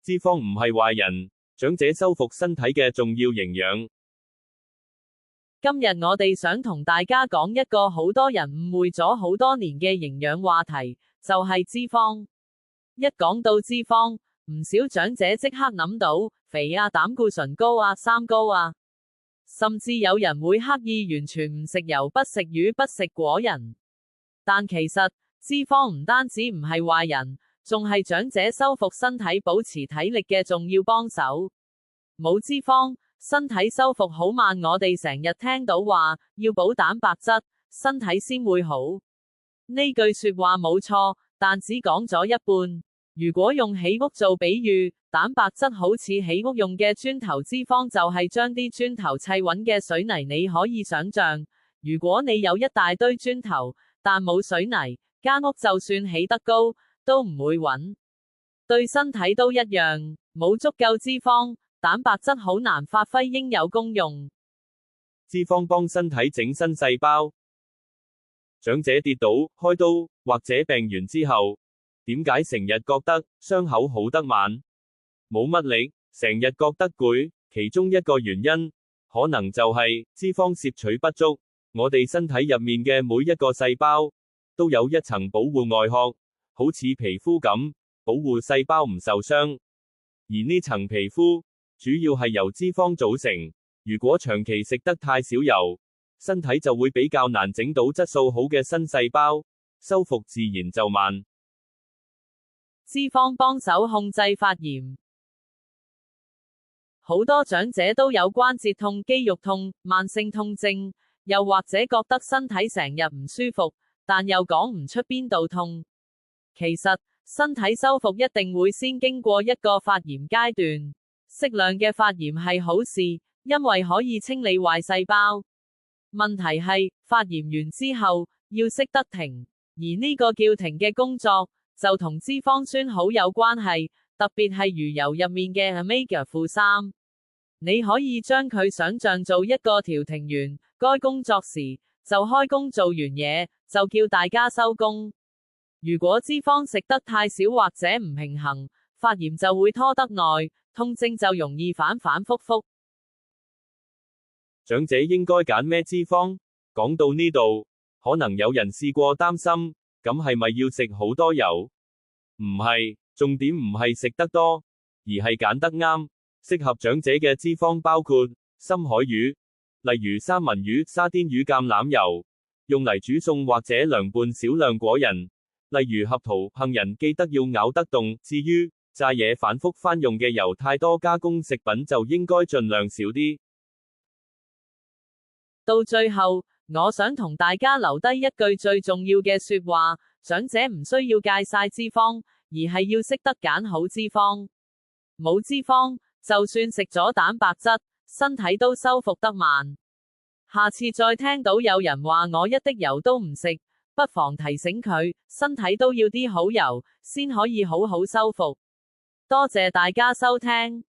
脂肪唔係壞人，長者修復身體嘅重要營養。今日我哋想同大家講一個好多人誤會咗好多年嘅營養話題，就係脂肪。一講到脂肪，唔少長者即刻諗到肥啊、膽固醇高啊、三高啊，甚至有人會刻意完全唔食油、不食魚、不食果仁。但其實脂肪唔單止唔係壞人，仲係長者修復身體、保持體力嘅重要幫手。冇脂肪，身體修復好慢。我哋成日聽到話要補蛋白質，身體先會好。呢句說話冇錯，但只講咗一半。如果用起屋做比喻，蛋白質好似起屋用嘅磚頭，脂肪就係將啲磚頭砌穩嘅水泥。你可以想象，如果你有一大堆磚頭，但冇水泥，間屋就算起得高，都唔會穩。對身體都一樣，冇足夠脂肪，蛋白質好難發揮應有功用。脂肪幫身體整新細胞。長者跌倒、開刀或者病完之後，點解成日覺得傷口好得慢，冇乜力，成日覺得攰？其中一個原因，可能就係脂肪攝取不足。我哋身體入面嘅每一個細胞，都有一層保護外殼，好似皮膚咁，保護細胞唔受傷。而呢層皮膚，主要係由脂肪組成。如果長期食得太少油，身體就會比較難整到質素好嘅新細胞，修復自然就慢。脂肪幫手控制發炎。好多長者都有關節痛、肌肉痛、慢性痛症，又或者覺得身體成日唔舒服，但又講唔出邊度痛。其實，身體修復一定會先經過一個發炎階段。適量嘅發炎係好事，因為可以清理壞細胞。問題係，發炎完之後，要識得停，而呢個叫停嘅工作，就同脂肪酸好有關係，特別係魚油入面嘅 omega-3。你可以將佢想象做一個調停員，該工作時就開工，做完嘢就叫大家收工。如果脂肪食得太少或者唔平衡，發炎就會拖得耐，痛症就容易反反复复。長者應該揀咩脂肪？講到呢度，可能有人試過擔心，咁係咪要食好多油？唔係，重點唔係食得多，而係揀得啱。適合長者嘅脂肪包括深海魚，例如三文魚、沙甸魚、橄欖油，用嚟煮餸或者涼拌少量果仁，例如合桃、杏仁，記得要咬得動。至於炸嘢反覆翻用嘅油，太多加工食品就應該盡量少啲。到最後，我想同大家留低一句最重要嘅說話：長者唔需要戒晒脂肪，而係要識得揀好脂肪。冇脂肪，就算食咗蛋白質，身體都修復得慢。下次再聽到有人話我一滴油都唔食，不妨提醒佢，身體都要啲好油，先可以好好修復。多謝大家收聽。